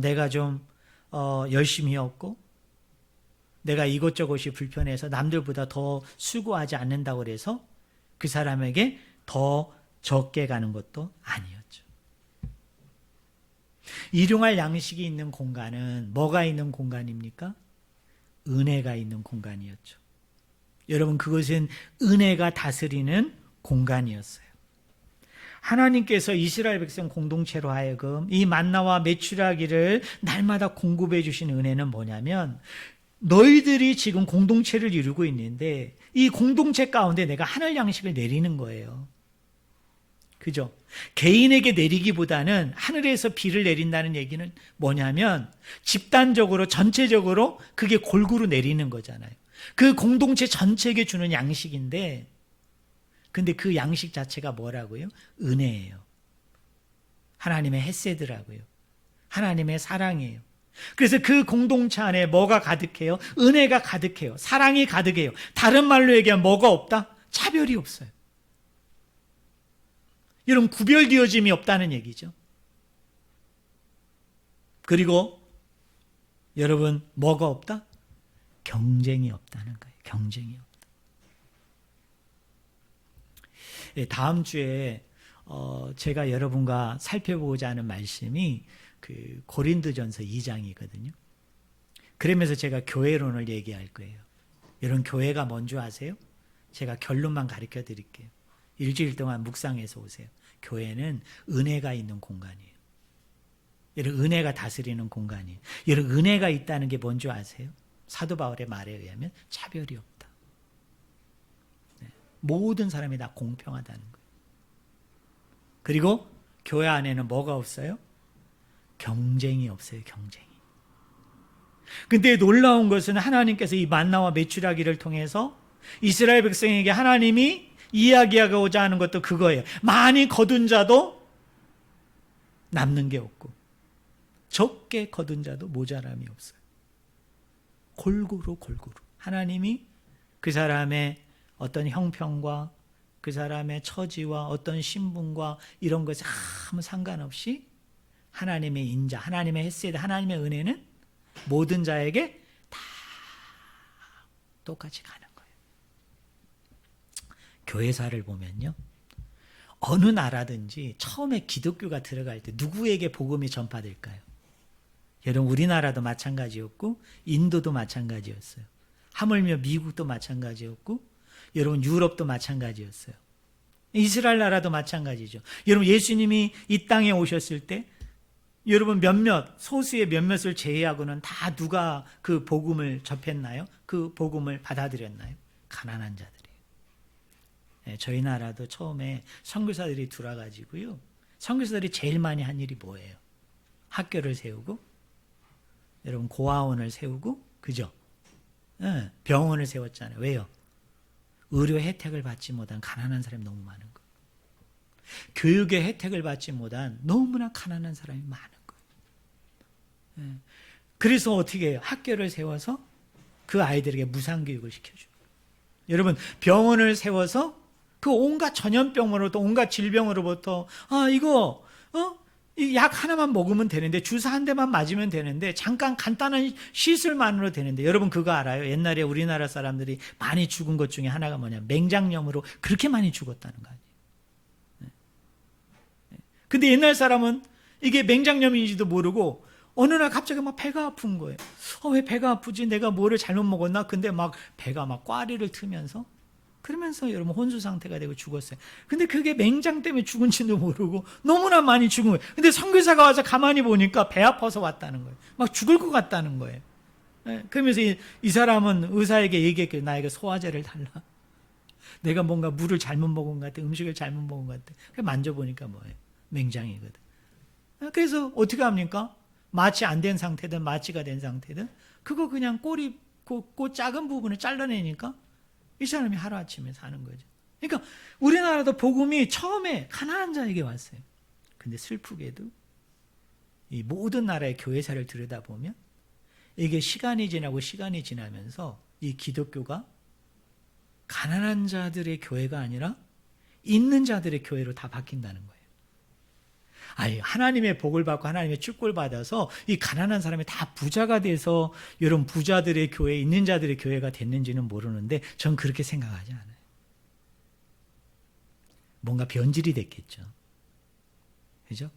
A: 내가 좀 열심히 없고 내가 이것저것이 불편해서 남들보다 더 수고하지 않는다고 해서 그 사람에게 더 적게 가는 것도 아니었죠. 일용할 양식이 있는 공간은 뭐가 있는 공간입니까? 은혜가 있는 공간이었죠. 여러분, 그것은 은혜가 다스리는 공간이었어요. 하나님께서 이스라엘 백성 공동체로 하여금 이 만나와 메추라기를 날마다 공급해 주신 은혜는 뭐냐면, 너희들이 지금 공동체를 이루고 있는데 이 공동체 가운데 내가 하늘 양식을 내리는 거예요. 그죠? 개인에게 내리기보다는 하늘에서 비를 내린다는 얘기는 뭐냐면 집단적으로 전체적으로 그게 골고루 내리는 거잖아요. 그 공동체 전체에게 주는 양식인데, 근데 그 양식 자체가 뭐라고요? 은혜예요. 하나님의 헤세드라고요. 하나님의 사랑이에요. 그래서 그 공동체 안에 뭐가 가득해요? 은혜가 가득해요. 사랑이 가득해요. 다른 말로 얘기하면 뭐가 없다? 차별이 없어요. 여러분, 구별되어짐이 없다는 얘기죠. 그리고 여러분, 뭐가 없다? 경쟁이 없다는 거예요. 경쟁이 없다. 다음 주에 제가 여러분과 살펴보고자 하는 말씀이 그 고린도전서 2장이거든요. 그러면서 제가 교회론을 얘기할 거예요. 여러분, 교회가 뭔지 아세요? 제가 결론만 가르쳐 드릴게요. 일주일 동안 묵상해서 오세요. 교회는 은혜가 있는 공간이에요. 이런 은혜가 다스리는 공간이에요. 이런 은혜가 있다는 게 뭔지 아세요? 사도 바울의 말에 의하면 차별이 없다. 네. 모든 사람이 다 공평하다는 거예요. 그리고 교회 안에는 뭐가 없어요? 경쟁이 없어요. 경쟁이. 근데 놀라운 것은 하나님께서 이 만나와 메추라기를 통해서 이스라엘 백성에게 하나님이 이야기하고자 하는 것도 그거예요. 많이 거둔 자도 남는 게 없고 적게 거둔 자도 모자람이 없어요. 골고루 하나님이 그 사람의 어떤 형편과 그 사람의 처지와 어떤 신분과 이런 것에 아무 상관없이 하나님의 인자, 하나님의 헤세드, 하나님의 은혜는 모든 자에게 다 똑같이 가는 거예요. 교회사를 보면요, 어느 나라든지 처음에 기독교가 들어갈 때 누구에게 복음이 전파될까요? 여러분, 우리나라도 마찬가지였고 인도도 마찬가지였어요. 하물며 미국도 마찬가지였고 여러분, 유럽도 마찬가지였어요. 이스라엘 나라도 마찬가지죠. 여러분, 예수님이 이 땅에 오셨을 때 여러분, 소수의 몇몇을 제외하고는 다 누가 그 복음을 접했나요? 그 복음을 받아들였나요? 가난한 자들이에요. 네, 저희 나라도 처음에 선교사들이 들어와가지고요, 선교사들이 제일 많이 한 일이 뭐예요? 학교를 세우고, 여러분, 고아원을 세우고, 그죠? 네, 병원을 세웠잖아요. 왜요? 의료 혜택을 받지 못한 가난한 사람이 너무 많은 거예요. 교육의 혜택을 받지 못한 너무나 가난한 사람이 많은 거예요. 그래서 어떻게 해요? 학교를 세워서 그 아이들에게 무상교육을 시켜줘요. 여러분, 병원을 세워서 그 온갖 전염병으로부터 온갖 질병으로부터 이거 이 약 하나만 먹으면 되는데, 주사 한 대만 맞으면 되는데, 잠깐 간단한 시술만으로 되는데, 여러분 그거 알아요? 옛날에 우리나라 사람들이 많이 죽은 것 중에 하나가 뭐냐? 맹장염으로 그렇게 많이 죽었다는 거 아니에요. 근데 옛날 사람은 이게 맹장염인지도 모르고 어느 날 갑자기 막 배가 아픈 거예요. 왜 배가 아프지? 내가 뭐를 잘못 먹었나? 근데 막 배가 막 꽈리를 트면서, 그러면서 여러분 혼수 상태가 되고 죽었어요. 근데 그게 맹장 때문에 죽은지도 모르고 너무나 많이 죽은 거예요. 근데 선교사가 와서 가만히 보니까 배 아파서 왔다는 거예요. 막 죽을 것 같다는 거예요. 그러면서 이 사람은 의사에게 얘기했겠죠. 나에게 소화제를 달라. 내가 뭔가 물을 잘못 먹은 것 같아. 음식을 잘못 먹은 것 같아. 그래서 만져보니까 뭐예요? 맹장이거든. 그래서 어떻게 합니까? 마취 안 된 상태든 마취가 된 상태든 그거 그냥 그 작은 부분을 잘라내니까 이 사람이 하루아침에 사는 거죠. 그러니까 우리나라도 복음이 처음에 가난한 자에게 왔어요. 근데 슬프게도 이 모든 나라의 교회사를 들여다보면 이게 시간이 지나면서 이 기독교가 가난한 자들의 교회가 아니라 있는 자들의 교회로 다 바뀐다는 거예요. 하나님의 복을 받고 하나님의 축복을 받아서 이 가난한 사람이 다 부자가 돼서 여러분 부자들의 교회, 있는 자들의 교회가 됐는지는 모르는데 전 그렇게 생각하지 않아요. 뭔가 변질이 됐겠죠. 그죠?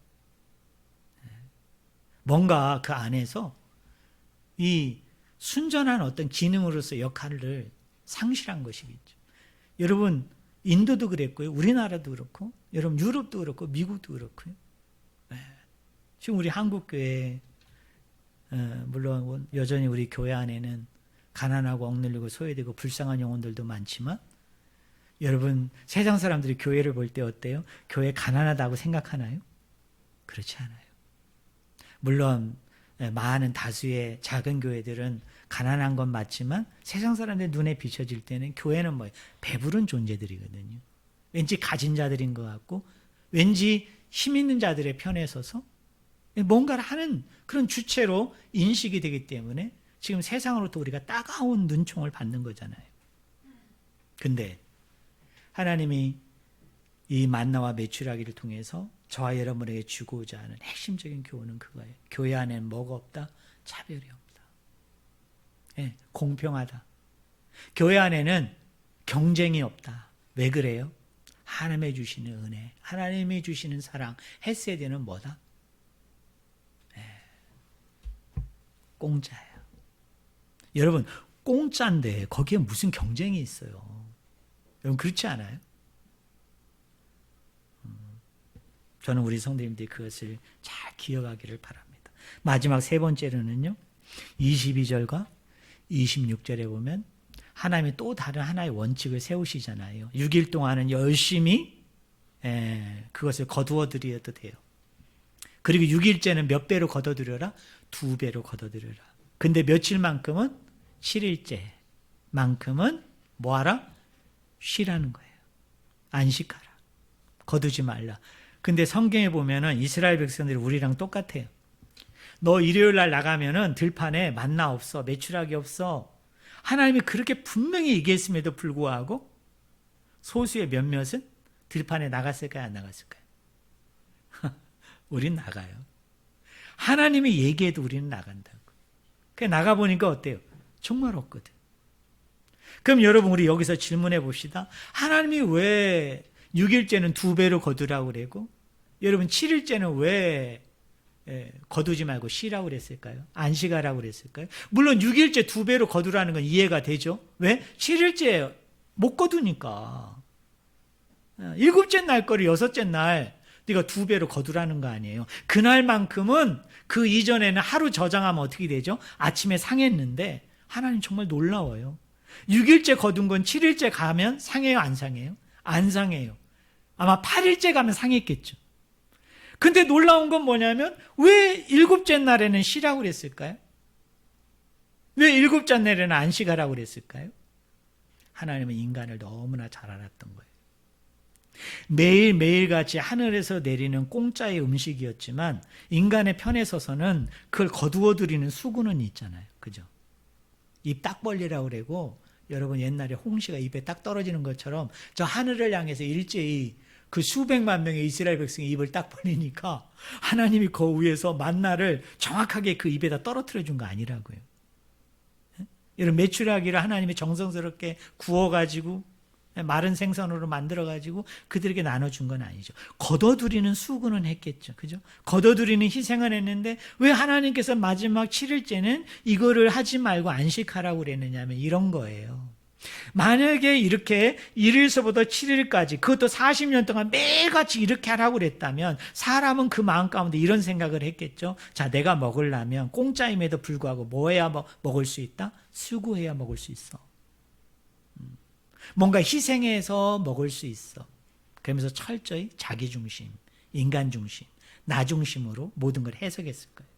A: 뭔가 그 안에서 이 순전한 어떤 기능으로서 역할을 상실한 것이겠죠. 여러분, 인도도 그랬고요, 우리나라도 그렇고, 여러분 유럽도 그렇고, 미국도 그렇고요. 지금 우리 한국교회, 물론 여전히 우리 교회 안에는 가난하고 억눌리고 소외되고 불쌍한 영혼들도 많지만, 여러분 세상 사람들이 교회를 볼 때 어때요? 교회 가난하다고 생각하나요? 그렇지 않아요. 물론 많은 다수의 작은 교회들은 가난한 건 맞지만 세상 사람들 눈에 비춰질 때는 교회는 뭐예요? 배부른 존재들이거든요. 왠지 가진 자들인 것 같고, 왠지 힘 있는 자들의 편에 서서 뭔가를 하는 그런 주체로 인식이 되기 때문에 지금 세상으로부터 우리가 따가운 눈총을 받는 거잖아요. 근데 하나님이 이 만나와 메추라기를 통해서 저와 여러분에게 주고자 하는 핵심적인 교훈은 그거예요. 교회 안에는 뭐가 없다? 차별이 없다. 공평하다. 교회 안에는 경쟁이 없다. 왜 그래요? 하나님이 주시는 은혜, 하나님이 주시는 사랑, 헤세드는 뭐다? 공짜예요. 여러분, 공짜인데 거기에 무슨 경쟁이 있어요? 여러분, 그렇지 않아요? 저는 우리 성도님들이 그것을 잘 기억하기를 바랍니다. 마지막 세 번째로는요. 22절과 26절에 보면 하나님이 또 다른 하나의 원칙을 세우시잖아요. 6일 동안은 열심히 그것을 거두어 드려도 돼요. 그리고 6일째는 몇 배로 거둬들여라? 2배로 거둬들여라. 근데 며칠만큼은 7일째만큼은 뭐하라? 쉬라는 거예요. 안식하라. 거두지 말라. 근데 성경에 보면은 이스라엘 백성들이 우리랑 똑같아요. 너 일요일 날 나가면은 들판에 만나 없어. 메추라기 없어. 하나님이 그렇게 분명히 얘기했음에도 불구하고 소수의 몇몇은 들판에 나갔을까요? 안 나갔을까요? 우린 나가요. 하나님이 얘기해도 우리는 나간다고. 그냥 나가보니까 어때요? 정말 없거든. 그럼 여러분 우리 여기서 질문해 봅시다. 하나님이 왜 6일째는 2배로 거두라고 그러고 여러분 7일째는 왜 거두지 말고 쉬라고 그랬을까요? 안식하라고 그랬을까요? 물론 6일째 2배로 거두라는 건 이해가 되죠. 왜? 7일째 못 거두니까. 7째 날 거를 6째 날 네가 2배로 거두라는 거 아니에요. 그날만큼은 그 이전에는 하루 저장하면 어떻게 되죠? 아침에 상했는데 하나님 정말 놀라워요. 6일째 거둔 건 7일째 가면 상해요? 안 상해요? 안 상해요. 아마 8일째 가면 상했겠죠. 근데 놀라운 건 뭐냐면 왜 7째 날에는 쉬라고 그랬을까요? 왜 7째 날에는 안식하라고 그랬을까요? 하나님은 인간을 너무나 잘 알았던 거예요. 매일매일같이 하늘에서 내리는 공짜의 음식이었지만 인간의 편에 서서는 그걸 거두어 드리는 수고는 있잖아요. 그죠? 입 딱 벌리라고 그러고 여러분 옛날에 홍시가 입에 딱 떨어지는 것처럼 저 하늘을 향해서 일제히 그 수백만 명의 이스라엘 백성이 입을 딱 벌리니까 하나님이 그 위에서 만나를 정확하게 그 입에다 떨어뜨려 준 거 아니라고요. 이런 메추라기를 하나님이 정성스럽게 구워가지고 마른 생선으로 만들어가지고 그들에게 나눠준 건 아니죠. 거둬들이는 수고는 했겠죠. 그죠? 거둬들이는 희생을 했는데 왜 하나님께서 마지막 7일째는 이거를 하지 말고 안식하라고 그랬느냐면 이런 거예요. 만약에 이렇게 1일서부터 7일까지 그것도 40년 동안 매일같이 이렇게 하라고 그랬다면 사람은 그 마음 가운데 이런 생각을 했겠죠. 자, 내가 먹으려면 공짜임에도 불구하고 뭐 해야 먹을 수 있다? 수고해야 먹을 수 있어. 뭔가 희생해서 먹을 수 있어. 그러면서 철저히 자기중심, 인간중심, 나중심으로 모든 걸 해석했을 거예요.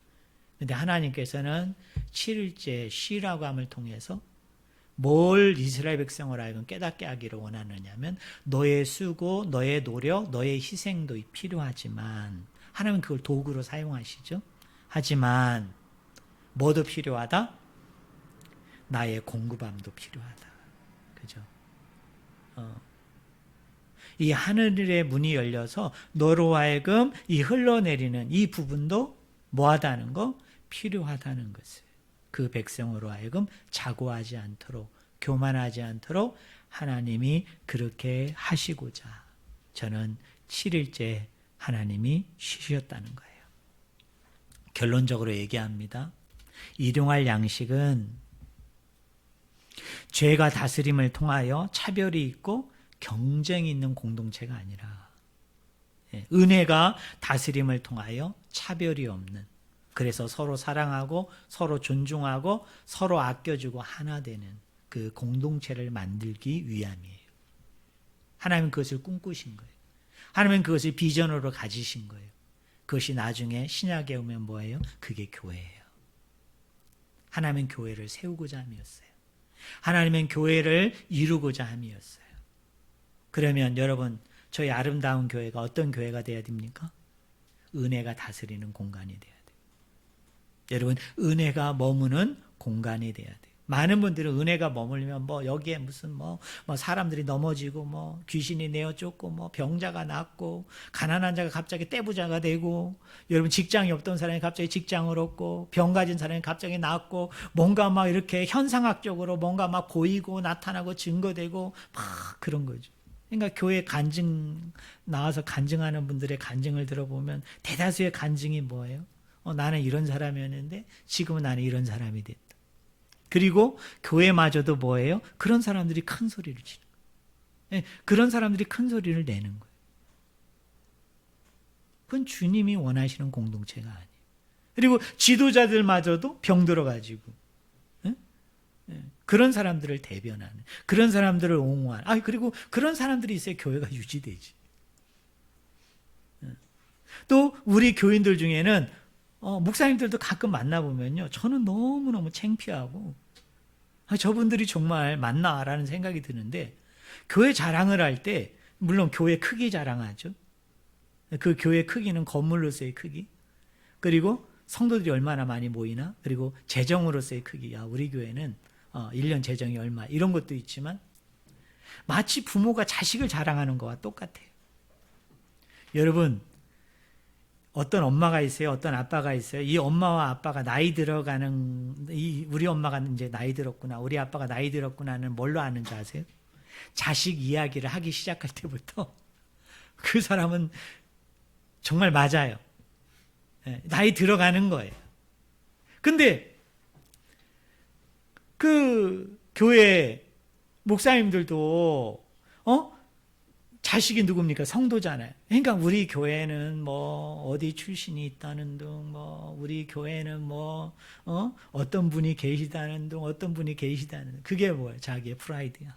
A: 그런데 하나님께서는 7일째 쉬라고 함을 통해서 뭘 이스라엘 백성을 하여금 깨닫게 하기를 원하느냐면 너의 수고, 너의 노력, 너의 희생도 필요하지만 하나님은 그걸 도구로 사용하시죠. 하지만 뭐도 필요하다? 나의 공급함도 필요하다. 그죠? 이 하늘의 문이 열려서 너로 하여금 이 흘러내리는 이 부분도 뭐하다는 거? 필요하다는 것을 그 백성으로 하여금 자고하지 않도록 교만하지 않도록 하나님이 그렇게 하시고자 저는 7일째 하나님이 쉬셨다는 거예요. 결론적으로 얘기합니다. 일용할 양식은 죄가 다스림을 통하여 차별이 있고 경쟁이 있는 공동체가 아니라 은혜가 다스림을 통하여 차별이 없는 그래서 서로 사랑하고 서로 존중하고 서로 아껴주고 하나 되는 그 공동체를 만들기 위함이에요. 하나님은 그것을 꿈꾸신 거예요. 하나님은 그것을 비전으로 가지신 거예요. 그것이 나중에 신약에 오면 뭐예요? 그게 교회예요. 하나님은 교회를 세우고자 함이었어요. 하나님은 교회를 이루고자 함이었어요. 그러면 여러분 저희 아름다운 교회가 어떤 교회가 돼야 됩니까? 은혜가 다스리는 공간이 돼야 돼요. 여러분 은혜가 머무는 공간이 돼야 돼요. 많은 분들은 은혜가 머물면 뭐 여기에 무슨 뭐 사람들이 넘어지고 뭐 귀신이 내어쫓고 뭐 병자가 낫고 가난한 자가 갑자기 떼부자가 되고 여러분 직장이 없던 사람이 갑자기 직장을 얻고 병 가진 사람이 갑자기 낫고 뭔가 막 이렇게 현상학적으로 뭔가 막 보이고 나타나고 증거되고 막 그런 거죠. 그러니까 교회 간증 나와서 간증하는 분들의 간증을 들어보면 대다수의 간증이 뭐예요? 나는 이런 사람이었는데 지금은 나는 이런 사람이 됐다. 그리고 교회마저도 뭐예요? 그런 사람들이 큰 소리를 치는 거예요. 그런 사람들이 큰 소리를 내는 거예요. 그건 주님이 원하시는 공동체가 아니에요. 그리고 지도자들마저도 병들어가지고 그런 사람들을 대변하는, 그런 사람들을 옹호하는, 그리고 그런 사람들이 있어야 교회가 유지되지. 또 우리 교인들 중에는 목사님들도 가끔 만나보면요, 저는 너무너무 창피하고 저분들이 정말 맞나라는 생각이 드는데, 교회 자랑을 할 때 물론 교회 크기 자랑하죠. 그 교회 크기는 건물로서의 크기, 그리고 성도들이 얼마나 많이 모이나, 그리고 재정으로서의 크기. 우리 교회는 1년 재정이 얼마, 이런 것도 있지만 마치 부모가 자식을 자랑하는 거와 똑같아요. 여러분, 어떤 엄마가 있어요, 어떤 아빠가 있어요. 이 엄마와 아빠가 나이 들어가는, 우리 엄마가 이제 나이 들었구나, 우리 아빠가 나이 들었구나는 뭘로 아는지 아세요? 자식 이야기를 하기 시작할 때부터 그 사람은 정말 맞아요. 나이 들어가는 거예요. 근데 그 교회 목사님들도 자식이 누굽니까? 성도잖아요. 그러니까 우리 교회는 뭐 어디 출신이 있다는 둥, 뭐 우리 교회는 뭐 어떤 분이 계시다는 둥, 어떤 분이 계시다는 둥. 그게 뭐예요? 자기의 프라이드야.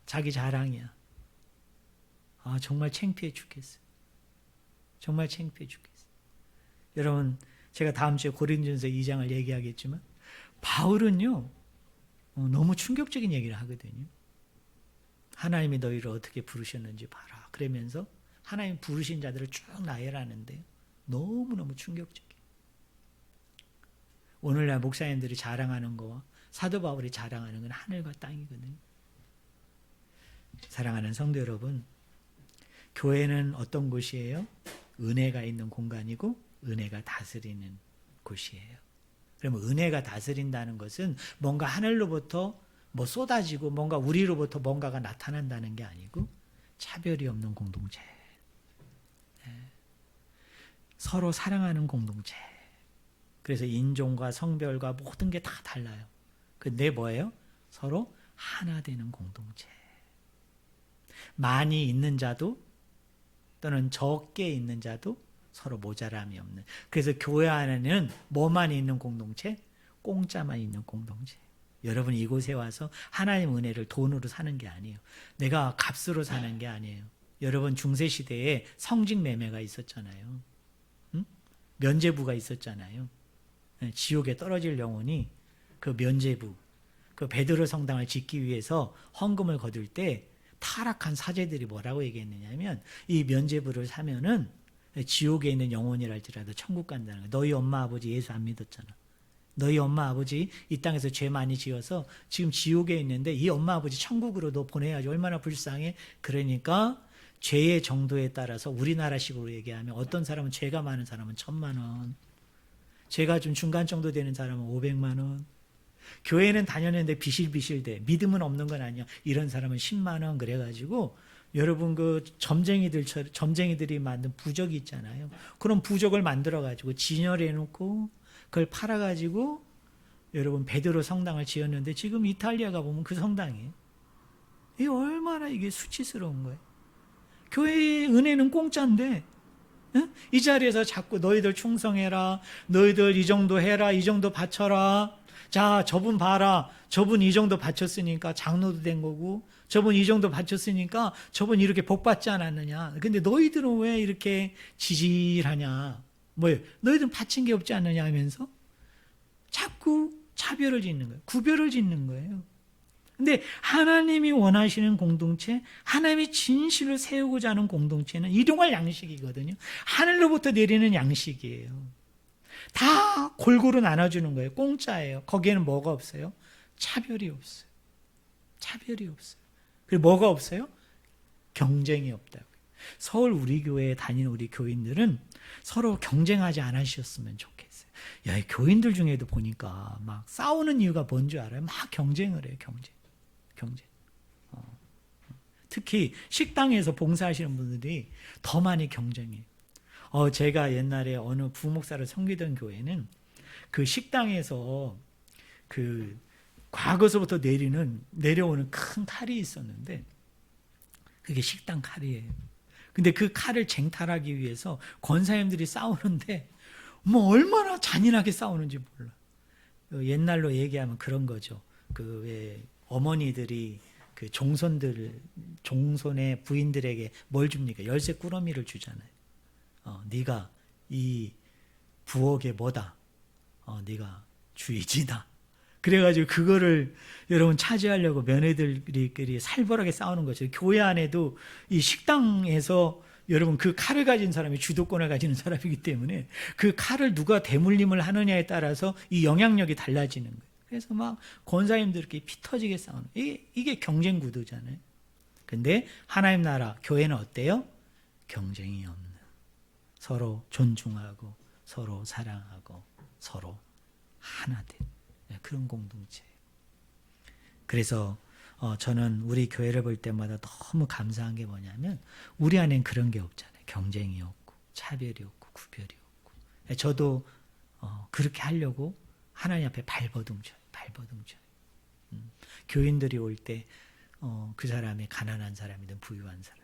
A: 자기 자랑이야. 정말 창피해 죽겠어요. 정말 창피해 죽겠어요. 여러분, 제가 다음 주에 고린도전서 2장을 얘기하겠지만 바울은요, 너무 충격적인 얘기를 하거든요. 하나님이 너희를 어떻게 부르셨는지 봐라. 그러면서 하나님 부르신 자들을 쭉 나열하는데 너무너무 충격적이에요. 오늘날 목사님들이 자랑하는 거와 사도 바울이 자랑하는 건 하늘과 땅이거든요. 사랑하는 성도 여러분, 교회는 어떤 곳이에요? 은혜가 있는 공간이고 은혜가 다스리는 곳이에요. 그러면 은혜가 다스린다는 것은 뭔가 하늘로부터 뭐 쏟아지고 뭔가 우리로부터 뭔가가 나타난다는 게 아니고 차별이 없는 공동체, 서로 사랑하는 공동체. 그래서 인종과 성별과 모든 게 다 달라요. 근데 뭐예요? 서로 하나 되는 공동체. 많이 있는 자도 또는 적게 있는 자도 서로 모자람이 없는. 그래서 교회 안에는 뭐만 있는 공동체? 공짜만 있는 공동체. 여러분, 이곳에 와서 하나님 은혜를 돈으로 사는 게 아니에요. 내가 값으로 사는 게 아니에요. 여러분, 중세시대에 성직 매매가 있었잖아요. 면죄부가 있었잖아요. 지옥에 떨어질 영혼이 그 면죄부, 그 베드로 성당을 짓기 위해서 헌금을 거둘 때 타락한 사제들이 뭐라고 얘기했느냐면, 이 면죄부를 사면은 지옥에 있는 영혼이랄지라도 천국 간다는 거예요. 너희 엄마 아버지 예수 안 믿었잖아. 너희 엄마 아버지 이 땅에서 죄 많이 지어서 지금 지옥에 있는데 이 엄마 아버지 천국으로 너 보내야지. 얼마나 불쌍해. 그러니까 죄의 정도에 따라서 우리나라식으로 얘기하면 어떤 사람은 죄가 많은 사람은 1,000만 원, 죄가 좀 중간 정도 되는 사람은 500만 원, 교회는 다녔는데 비실비실대, 믿음은 없는 건 아니야, 이런 사람은 10만 원. 그래가지고 여러분, 그 점쟁이들이 만든 부적이 있잖아요. 그런 부적을 만들어가지고 진열해 놓고 그걸 팔아가지고 여러분 베드로 성당을 지었는데 지금 이탈리아 가보면 그 성당이에요. 이게 얼마나 이게 수치스러운 거예요. 교회의 은혜는 공짜인데, 응? 이 자리에서 자꾸 너희들 충성해라, 너희들 이 정도 해라, 이 정도 바쳐라. 자, 저분 봐라, 저분 이 정도 바쳤으니까 장로도 된 거고, 저분 이 정도 바쳤으니까 저분 이렇게 복 받지 않았느냐. 근데 너희들은 왜 이렇게 지질하냐. 뭐예요? 너희들은 바친 게 없지 않느냐 하면서 자꾸 차별을 짓는 거예요. 구별을 짓는 거예요. 근데 하나님이 원하시는 공동체, 하나님이 진실로 세우고자 하는 공동체는 일용할 양식이거든요. 하늘로부터 내리는 양식이에요. 다 골고루 나눠주는 거예요. 공짜예요. 거기에는 뭐가 없어요? 차별이 없어요. 차별이 없어요. 그리고 뭐가 없어요? 경쟁이 없다고요. 서울 우리 교회에 다니는 우리 교인들은 서로 경쟁하지 않으셨으면 좋겠어요. 야, 이 교인들 중에도 보니까 막 싸우는 이유가 뭔지 알아요? 막 경쟁을 해요. 경쟁. 특히 식당에서 봉사하시는 분들이 더 많이 경쟁해요. 제가 옛날에 어느 부목사를 섬기던 교회는 그 식당에서 그 과거서부터 내려오는 큰 칼이 있었는데 그게 식당 칼이에요. 근데 그 칼을 쟁탈하기 위해서 권사님들이 싸우는데 뭐 얼마나 잔인하게 싸우는지 몰라. 옛날로 얘기하면 그런 거죠. 그 왜 어머니들이 그 종손의 부인들에게 뭘 줍니까? 열쇠 꾸러미를 주잖아요. 네가 이 부엌에 뭐다? 네가 주의지다. 그래가지고 그거를 여러분 차지하려고 며느리들끼리 살벌하게 싸우는 거죠. 교회 안에도 이 식당에서 여러분 그 칼을 가진 사람이 주도권을 가지는 사람이기 때문에 그 칼을 누가 대물림을 하느냐에 따라서 이 영향력이 달라지는 거예요. 그래서 막 권사님들끼리 피 터지게 싸우는 이게 경쟁 구도잖아요. 근데 하나님 나라 교회는 어때요? 경쟁이 없는, 서로 존중하고 서로 사랑하고 서로 하나 된 그런 공동체예요. 그래서 저는 우리 교회를 볼 때마다 너무 감사한 게 뭐냐면 우리 안엔 그런 게 없잖아요. 경쟁이 없고 차별이 없고 구별이 없고. 저도 그렇게 하려고 하나님 앞에 발버둥 쳐요. 교인들이 올 때 그 사람이 가난한 사람이든 부유한 사람,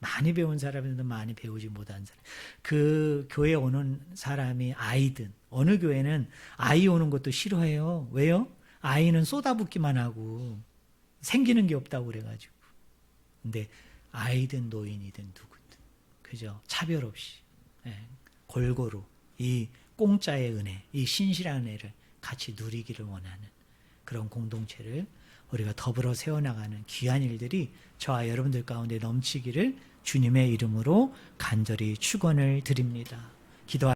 A: 많이 배운 사람이든 많이 배우지 못한 사람, 그 교회 오는 사람이 아이든, 어느 교회는 아이 오는 것도 싫어해요. 왜요? 아이는 쏟아붓기만 하고 생기는 게 없다고 그래가지고. 근데 아이든 노인이든 누구든, 그죠? 차별 없이 골고루 이 공짜의 은혜, 이 신실한 은혜를 같이 누리기를 원하는 그런 공동체를 우리가 더불어 세워나가는 귀한 일들이 저와 여러분들 가운데 넘치기를 주님의 이름으로 간절히 축원을 드립니다. 기도